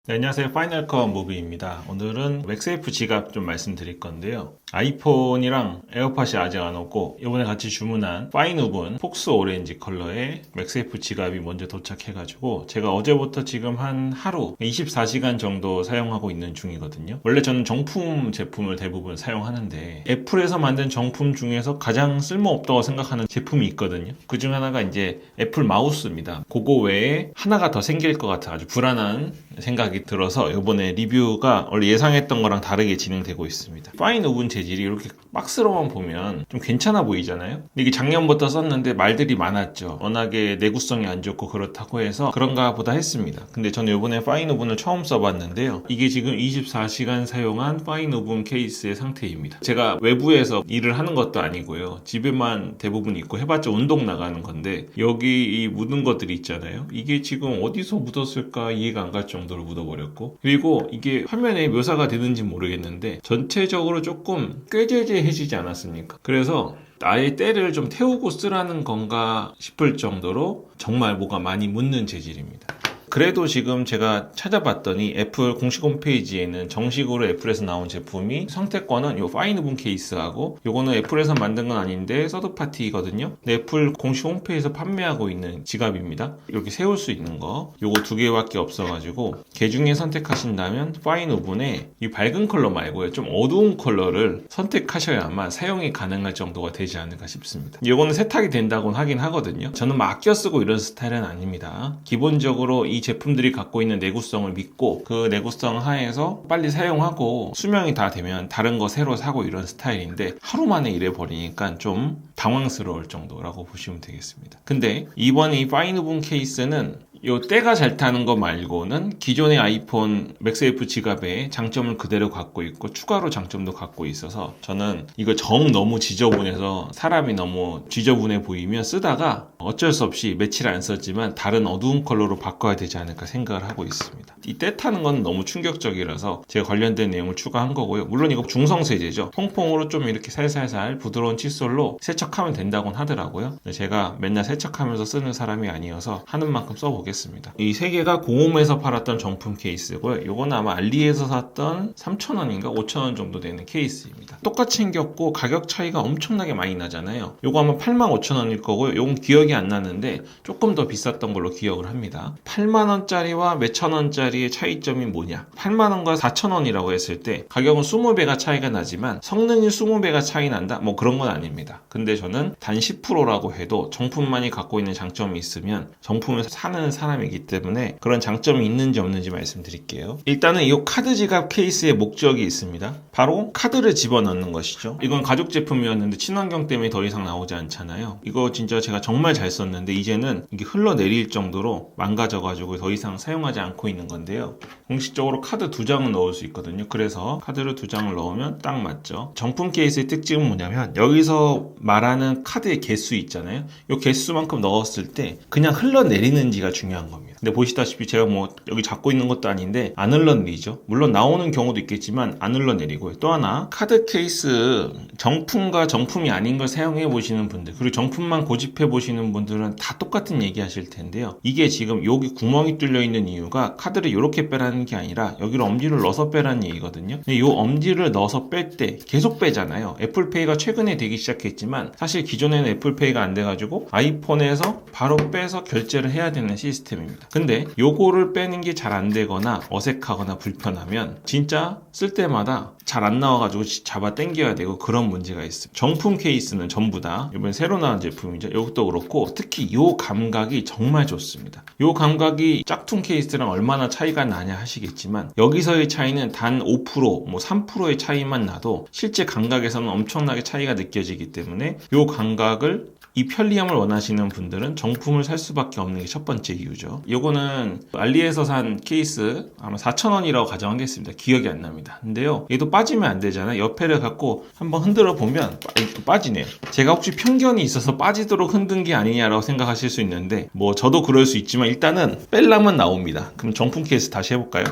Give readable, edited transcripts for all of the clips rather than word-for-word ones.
네, 안녕하세요. 파이널컷 무비입니다. 오늘은 맥세이프 지갑 좀 말씀드릴 건데요. 아이폰이랑 에어팟이 아직 안 오고 이번에 같이 주문한 파인우븐 폭스 오렌지 컬러의 맥세이프 지갑이 먼저 도착해가지고 제가 어제부터 지금 한 하루 24시간 정도 사용하고 있는 중이거든요. 원래 저는 정품 제품을 대부분 사용하는데 애플에서 만든 정품 중에서 가장 쓸모없다고 생각하는 제품이 있거든요. 그 중 하나가 이제 애플 마우스입니다. 그거 외에 하나가 더 생길 것 같아 아주 불안한 생각이 들어서 이번에 리뷰가 원래 예상했던 거랑 다르게 진행되고 있습니다. 파인우븐 재질이 이렇게 박스로만 보면 좀 괜찮아 보이잖아요. 근데 이게 작년부터 썼는데 말들이 많았죠. 워낙에 내구성이 안 좋고 그렇다고 해서 그런가 보다 했습니다. 근데 저는 이번에 파인우븐을 처음 써봤는데요. 이게 지금 24시간 사용한 파인우븐 케이스의 상태입니다. 제가 외부에서 일을 하는 것도 아니고요. 집에만 대부분 있고 해봤자 운동 나가는 건데 여기 이 묻은 것들이 있잖아요. 이게 지금 어디서 묻었을까 이해가 안 갈 정도로 묻어버렸고, 그리고 이게 화면에 묘사가 되는지 모르겠는데 전체적으로 조금 꾀죄죄해지지 않았습니까? 그래서 아예 때를 좀 태우고 쓰라는 건가 싶을 정도로 정말 뭐가 많이 묻는 재질입니다. 그래도 지금 제가 찾아봤더니 애플 공식 홈페이지에는 정식으로 애플에서 나온 제품이 선택권은 이 파인우븐 케이스하고 요거는 애플에서 만든 건 아닌데 서드파티거든요. 애플 공식 홈페이지에서 판매하고 있는 지갑입니다. 이렇게 세울 수 있는 거 요거 두 개밖에 없어가지고 그 중에 선택하신다면 파인우븐의 이 밝은 컬러 말고요 좀 어두운 컬러를 선택하셔야만 사용이 가능할 정도가 되지 않을까 싶습니다. 요거는 세탁이 된다고는 하긴 하거든요. 저는 막 아껴 쓰고 이런 스타일은 아닙니다. 기본적으로 이 제품들이 갖고 있는 내구성을 믿고 그 내구성 하에서 빨리 사용하고 수명이 다 되면 다른 거 새로 사고 이런 스타일인데 하루 만에 이래 버리니까 좀 당황스러울 정도라고 보시면 되겠습니다. 근데 이번 이 파인우븐 케이스는 요 때가 잘 타는 거 말고는 기존의 아이폰 맥세이프 지갑의 장점을 그대로 갖고 있고 추가로 장점도 갖고 있어서 저는 이거 정 너무 지저분해서 사람이 너무 지저분해 보이면 쓰다가 어쩔 수 없이 며칠 안 썼지만 다른 어두운 컬러로 바꿔야 되지 않을까 생각을 하고 있습니다. 이 때 타는 건 너무 충격적이라서 제가 관련된 내용을 추가한 거고요. 물론 이거 중성 세제죠. 퐁퐁으로 좀 이렇게 살살살 부드러운 칫솔로 세척하면 된다고는 하더라고요. 제가 맨날 세척하면서 쓰는 사람이 아니어서 하는 만큼 써보겠습니다. 이 세 개가 공홈에서 팔았던 정품 케이스고요. 요건 아마 알리에서 샀던 3,000원인가 5,000원 정도 되는 케이스입니다. 똑같이 생겼고 가격 차이가 엄청나게 많이 나잖아요. 요거 아마 85,000원일 거고요. 요건 기억이 안 나는데 조금 더 비쌌던 걸로 기억을 합니다. 8만원짜리와 몇천 원짜리의 차이점이 뭐냐? 8만원과 4,000원이라고 했을 때 가격은 20배가 차이가 나지만 성능이 20배가 차이 난다? 뭐 그런 건 아닙니다. 근데 저는 단 10%라고 해도 정품만이 갖고 있는 장점이 있으면 정품을 사는 사람이기 때문에 그런 장점이 있는지 없는지 말씀드릴게요. 일단은 이 카드 지갑 케이스의 목적이 있습니다. 바로 카드를 집어넣는 것이죠. 이건 가죽 제품이었는데 친환경 때문에 더 이상 나오지 않잖아요. 이거 진짜 제가 정말 잘 썼는데 이제는 이게 흘러내릴 정도로 망가져가지고 더 이상 사용하지 않고 있는 건데요. 공식적으로 카드 2장은 넣을 수 있거든요. 그래서 카드를 2장을 넣으면 딱 맞죠. 정품 케이스의 특징은 뭐냐면 여기서 말하는 카드의 개수 있잖아요. 이 개수만큼 넣었을 때 그냥 흘러내리는지가 중요한 겁니다. 근데 보시다시피 제가 뭐 여기 잡고 있는 것도 아닌데 안 흘러내리죠. 물론 나오는 경우도 있겠지만 안 흘러내리고요. 또 하나 카드 케이스 정품과 정품이 아닌 걸 사용해 보시는 분들 그리고 정품만 고집해 보시는 분들은 다 똑같은 얘기 하실 텐데요. 이게 지금 여기 구멍이 뚫려 있는 이유가 카드를 이렇게 빼라는 게 아니라 여기로 엄지를 넣어서 빼라는 얘기거든요. 근데 이 엄지를 넣어서 뺄 때 계속 빼잖아요. 애플페이가 최근에 되기 시작했지만 사실 기존에는 애플페이가 안 돼가지고 아이폰에서 바로 빼서 결제를 해야 되는 시스템입니다. 근데 요거를 빼는 게 잘 안 되거나 어색하거나 불편하면 진짜 쓸 때마다 잘 안 나와가지고 잡아 당겨야 되고 그런 문제가 있어요. 정품 케이스는 전부 다 이번에 새로 나온 제품이죠. 이것도 그렇고 특히 요 감각이 정말 좋습니다. 요 감각이 짝퉁 케이스랑 얼마나 차이가 나냐 하시겠지만 여기서의 차이는 단 5%, 뭐 3%의 차이만 나도 실제 감각에서는 엄청나게 차이가 느껴지기 때문에 요 감각을 이 편리함을 원하시는 분들은 정품을 살 수밖에 없는 게 첫 번째 이유죠. 요거는 알리에서 산 케이스 아마 4,000원이라고 가정하겠습니다. 기억이 안 납니다. 근데요, 얘도 빠지면 안 되잖아요. 옆에를 갖고 한번 흔들어 보면 빠지네요. 제가 혹시 편견이 있어서 빠지도록 흔든 게 아니냐라고 생각하실 수 있는데 뭐 저도 그럴 수 있지만 일단은 뺄라면 나옵니다. 그럼 정품 케이스 다시 해볼까요?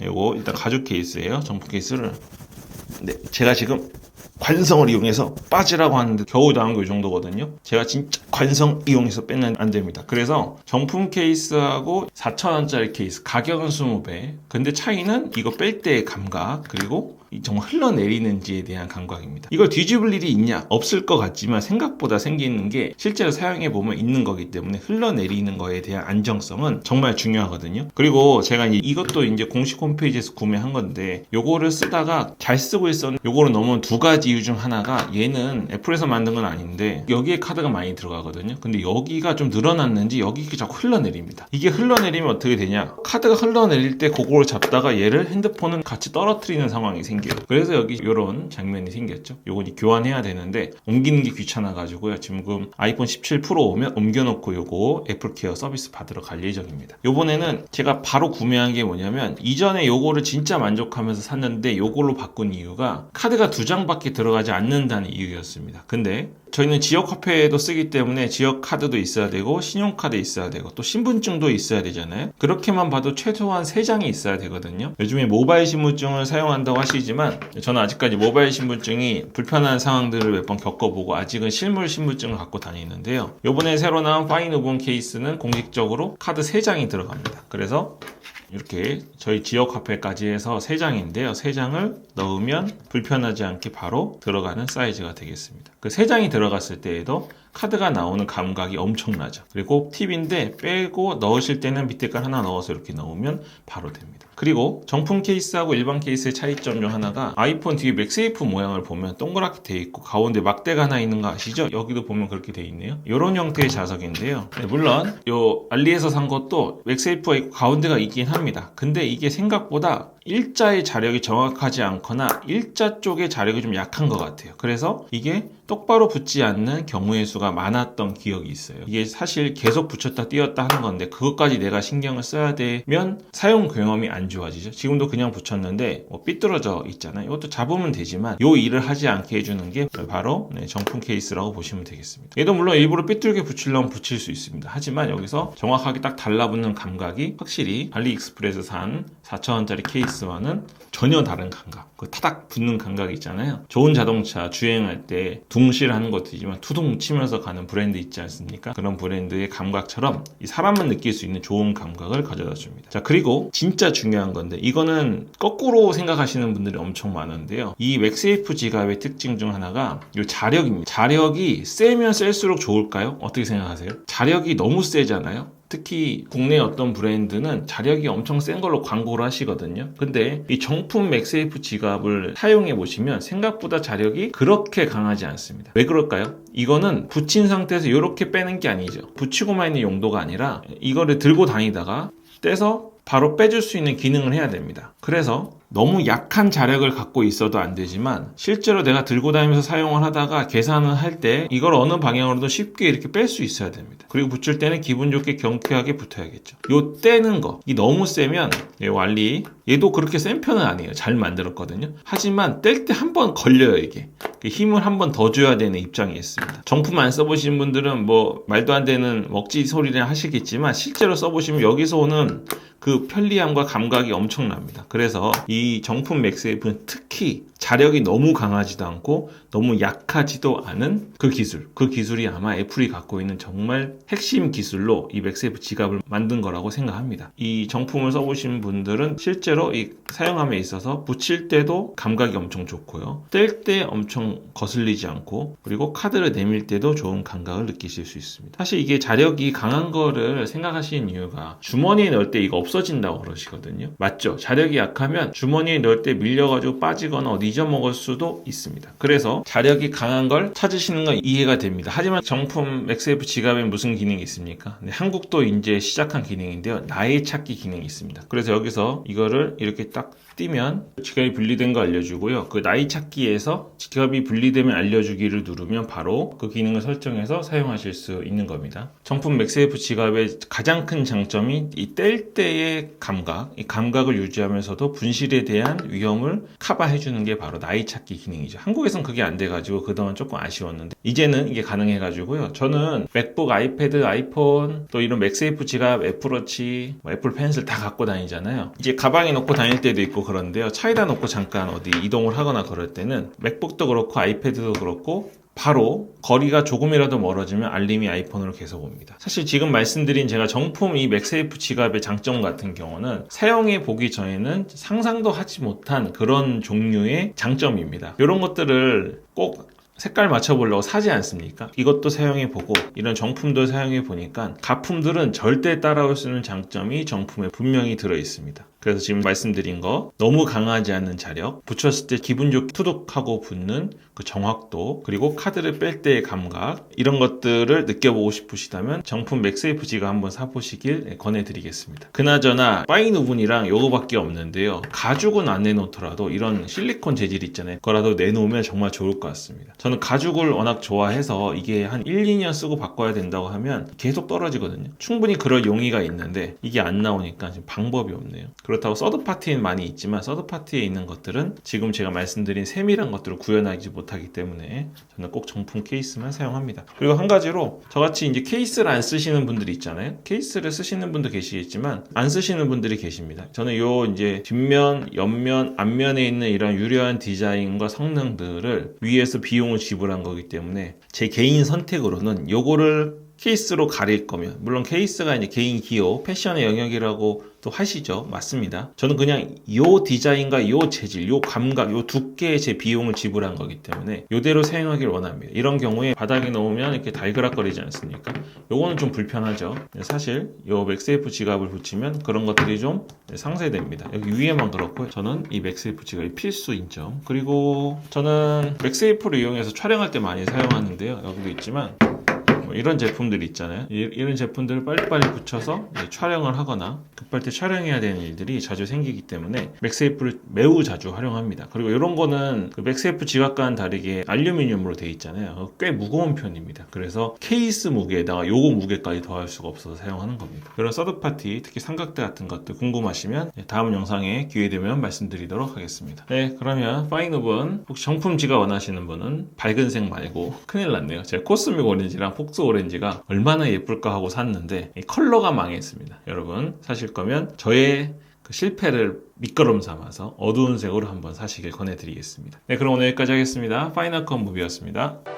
요거 일단 가죽 케이스예요. 정품 케이스를 제가 지금 관성을 이용해서 빠지라고 하는데 겨우 나온 거 이 정도거든요. 제가 진짜 관성 이용해서 빼면 안 됩니다. 그래서 정품 케이스하고 4,000원짜리 케이스 가격은 20배. 근데 차이는 이거 뺄 때의 감각 그리고 정말 흘러내리는지에 대한 감각입니다. 이걸 뒤집을 일이 있냐? 없을 것 같지만 생각보다 생기는 게 실제로 사용해보면 있는 거기 때문에 흘러내리는 거에 대한 안정성은 정말 중요하거든요. 그리고 제가 이것도 이제 공식 홈페이지에서 구매한 건데 요거를 쓰다가 잘 쓰고 있었는데 요거를 넘은 두 가지 이유 중 하나가 얘는 애플에서 만든 건 아닌데 여기에 카드가 많이 들어가거든요. 근데 여기가 좀 늘어났는지 여기 자꾸 흘러내립니다. 이게 흘러내리면 어떻게 되냐? 카드가 흘러내릴 때 그거를 잡다가 얘를 핸드폰은 같이 떨어뜨리는 상황이 생겨요. 그래서 여기 이런 장면이 생겼죠. 요건 교환해야 되는데 옮기는 게 귀찮아가지고요. 지금 아이폰 17 프로 오면 옮겨놓고 요거 애플케어 서비스 받으러 갈 예정입니다. 요번에는 제가 바로 구매한 게 뭐냐면 이전에 요거를 진짜 만족하면서 샀는데 요걸로 바꾼 이유가 카드가 2장밖에 들어가지 않는다는 이유였습니다. 근데 저희는 지역 화폐도 쓰기 때문에 지역 카드도 있어야 되고 신용카드 있어야 되고 또 신분증도 있어야 되잖아요. 그렇게만 봐도 최소한 3장이 있어야 되거든요. 요즘에 모바일 신분증을 사용한다고 하시지만 저는 아직까지 모바일 신분증이 불편한 상황들을 몇 번 겪어보고 아직은 실물 신분증을 갖고 다니는데요. 요번에 새로 나온 파인오븐 케이스는 공식적으로 카드 3장이 들어갑니다. 그래서 이렇게 저희 지역 화폐까지 해서 3장인데요. 3장을 넣으면 불편하지 않게 바로 들어가는 사이즈가 되겠습니다. 그 3장이 들어갔을 때에도 카드가 나오는 감각이 엄청나죠. 그리고 팁인데 빼고 넣으실 때는 밑에 걸 하나 넣어서 이렇게 넣으면 바로 됩니다. 그리고 정품 케이스하고 일반 케이스의 차이점 중 하나가 아이폰 뒤에 맥세이프 모양을 보면 동그랗게 돼 있고 가운데 막대가 하나 있는 거 아시죠? 여기도 보면 그렇게 돼 있네요. 이런 형태의 자석인데요. 네, 물론 요 알리에서 산 것도 맥세이프가 있고 가운데가 있긴 합니다. 근데 이게 생각보다 일자의 자력이 정확하지 않거나 일자 쪽의 자력이 좀 약한 것 같아요. 그래서 이게 똑바로 붙지 않는 경우의 수가 많았던 기억이 있어요. 이게 사실 계속 붙였다 띄었다 하는 건데 그것까지 내가 신경을 써야 되면 사용 경험이 안 좋아지죠. 지금도 그냥 붙였는데 삐뚤어져 있잖아요. 이것도 잡으면 되지만 요 일을 하지 않게 해주는 게 바로 정품 케이스라고 보시면 되겠습니다. 얘도 물론 일부러 삐뚤게 붙이려면 붙일 수 있습니다. 하지만 여기서 정확하게 딱 달라붙는 감각이 확실히 알리익스프레스 산 4,000원짜리 케이스와는 전혀 다른 감각. 그 타닥 붙는 감각이 있잖아요. 좋은 자동차 주행할 때 둥실하는 것도 있지만 투둥 치면서 가는 브랜드 있지 않습니까? 그런 브랜드의 감각처럼 이 사람만 느낄 수 있는 좋은 감각을 가져다 줍니다. 자, 그리고 진짜 중요한 건데 이거는 거꾸로 생각하시는 분들이 엄청 많은데요. 이 맥세이프 지갑의 특징 중 하나가 이 자력입니다. 자력이 세면 셀수록 좋을까요? 어떻게 생각하세요? 자력이 너무 세잖아요. 특히 국내 어떤 브랜드는 자력이 엄청 센 걸로 광고를 하시거든요. 근데 이 정품 맥세이프 지갑을 사용해 보시면 생각보다 자력이 그렇게 강하지 않습니다. 왜 그럴까요? 이거는 붙인 상태에서 이렇게 빼는 게 아니죠. 붙이고만 있는 용도가 아니라 이거를 들고 다니다가 떼서 바로 빼줄 수 있는 기능을 해야 됩니다. 그래서 너무 약한 자력을 갖고 있어도 안 되지만 실제로 내가 들고 다니면서 사용을 하다가 계산을 할 때 이걸 어느 방향으로도 쉽게 이렇게 뺄 수 있어야 됩니다. 그리고 붙일 때는 기분 좋게 경쾌하게 붙어야겠죠. 요 떼는 거, 이 너무 세면 왈리 얘도 그렇게 센 편은 아니에요. 잘 만들었거든요. 하지만 뗄 때 한 번 걸려요. 이게 힘을 한 번 더 줘야 되는 입장이 있습니다. 정품 안 써보신 분들은 말도 안 되는 먹지 소리를 하시겠지만 실제로 써보시면 여기서 오는 그 편리함과 감각이 엄청납니다. 그래서 이 정품 맥세이프는 특히 자력이 너무 강하지도 않고 너무 약하지도 않은 그 기술이 아마 애플이 갖고 있는 정말 핵심 기술로 이 맥세이프 지갑을 만든 거라고 생각합니다. 이 정품을 써보신 분들은 실제로 이 사용함에 있어서 붙일 때도 감각이 엄청 좋고요. 뗄 때 엄청 거슬리지 않고 그리고 카드를 내밀 때도 좋은 감각을 느끼실 수 있습니다. 사실 이게 자력이 강한 거를 생각하시는 이유가 주머니에 넣을 때 이거 없어진다고 그러시거든요. 맞죠? 자력이 약하면 주머니에 넣을 때 밀려가지고 빠지거나 어디 잊어먹을 수도 있습니다. 그래서 자력이 강한 걸 찾으시는 건 이해가 됩니다. 하지만 정품 맥세이프 지갑에 무슨 기능이 있습니까? 네, 한국도 이제 시작한 기능인데요. 나이 찾기 기능이 있습니다. 그래서 여기서 이거를 이렇게 딱 띄면 지갑이 분리된 거 알려주고요. 그 나이 찾기에서 지갑이 분리되면 알려주기를 누르면 바로 그 기능을 설정해서 사용하실 수 있는 겁니다. 정품 맥세이프 지갑의 가장 큰 장점이 이 뗄 때의 빨대의 감각, 이 감각을 유지하면서도 분실에 대한 위험을 커버해주는 게 바로 나이 찾기 기능이죠. 한국에선 그게 안 돼가지고 그동안 조금 아쉬웠는데 이제는 이게 가능해가지고요. 저는 맥북, 아이패드, 아이폰, 또 이런 맥세이프 지갑, 애플워치, 애플 펜슬 다 갖고 다니잖아요. 이제 가방에 넣고 다닐 때도 있고 그런데요. 차에다 놓고 잠깐 어디 이동을 하거나 그럴 때는 맥북도 그렇고 아이패드도 그렇고 바로 거리가 조금이라도 멀어지면 알림이 아이폰으로 계속 옵니다. 사실 지금 말씀드린 제가 정품 이 맥세이프 지갑의 장점 같은 경우는 사용해 보기 전에는 상상도 하지 못한 그런 종류의 장점입니다. 이런 것들을 꼭 색깔 맞춰보려고 사지 않습니까? 이것도 사용해보고 이런 정품도 사용해보니까 가품들은 절대 따라올 수 있는 장점이 정품에 분명히 들어있습니다. 그래서 지금 말씀드린 거 너무 강하지 않는 자력, 붙였을 때 기분 좋게 투둑하고 붙는 그 정확도, 그리고 카드를 뺄 때의 감각, 이런 것들을 느껴보고 싶으시다면 정품 맥세이프 지갑 한번 사보시길 권해드리겠습니다. 그나저나 파인 우분이랑 요거밖에 없는데요. 가죽은 안 내놓더라도 이런 실리콘 재질 있잖아요. 그거라도 내놓으면 정말 좋을 것 같습니다. 저는 가죽을 워낙 좋아해서 이게 한 1, 2년 쓰고 바꿔야 된다고 하면 계속 떨어지거든요. 충분히 그럴 용의가 있는데 이게 안 나오니까 지금 방법이 없네요. 그렇다고 서드파티는 많이 있지만 서드파티에 있는 것들은 지금 제가 말씀드린 세밀한 것들을 구현하지 못하기 때문에 저는 꼭 정품 케이스만 사용합니다. 그리고 한 가지로 저같이 이제 케이스를 안 쓰시는 분들이 있잖아요. 케이스를 쓰시는 분도 계시겠지만 안 쓰시는 분들이 계십니다. 저는 요 이제 뒷면, 옆면, 앞면에 있는 이런 유려한 디자인과 성능들을 위해서 비용을 지불한 거기 때문에 제 개인 선택으로는 요거를 케이스로 가릴 거면, 물론 케이스가 이제 개인 기호, 패션의 영역이라고 또 하시죠. 맞습니다. 저는 그냥 요 디자인과 요 재질, 요 감각, 요 두께의 제 비용을 지불한 거기 때문에 요대로 사용하길 원합니다. 이런 경우에 바닥에 놓으면 이렇게 달그락거리지 않습니까? 요거는 좀 불편하죠. 사실 요 맥세이프 지갑을 붙이면 그런 것들이 좀 상쇄됩니다. 여기 위에만 그렇고 저는 이 맥세이프 지갑이 필수인 점. 그리고 저는 맥세이프를 이용해서 촬영할 때 많이 사용하는데요. 여기도 있지만 이런 제품들이 있잖아요. 이런 제품들을 빨리빨리 붙여서 촬영을 하거나 급할 때 촬영해야 되는 일들이 자주 생기기 때문에 맥세이프를 매우 자주 활용합니다. 그리고 이런 거는 그 맥세이프 지갑과는 다르게 알루미늄으로 되어 있잖아요. 꽤 무거운 편입니다. 그래서 케이스 무게에다가 요거 무게까지 더할 수가 없어서 사용하는 겁니다. 이런 서드파티, 특히 삼각대 같은 것들 궁금하시면 다음 영상에 기회 되면 말씀드리도록 하겠습니다. 네, 그러면 파인우분 혹시 정품 지갑 원하시는 분은 밝은 색 말고 큰일 났네요. 제가 코스믹 오렌지랑 폭스 오렌지가 얼마나 예쁠까 하고 샀는데 이 컬러가 망했습니다. 여러분 사실 거면 저의 그 실패를 밑거름 삼아서 어두운 색으로 한번 사시길 권해드리겠습니다. 네, 그럼 오늘 여기까지 하겠습니다. 파이널 컷 무비였습니다.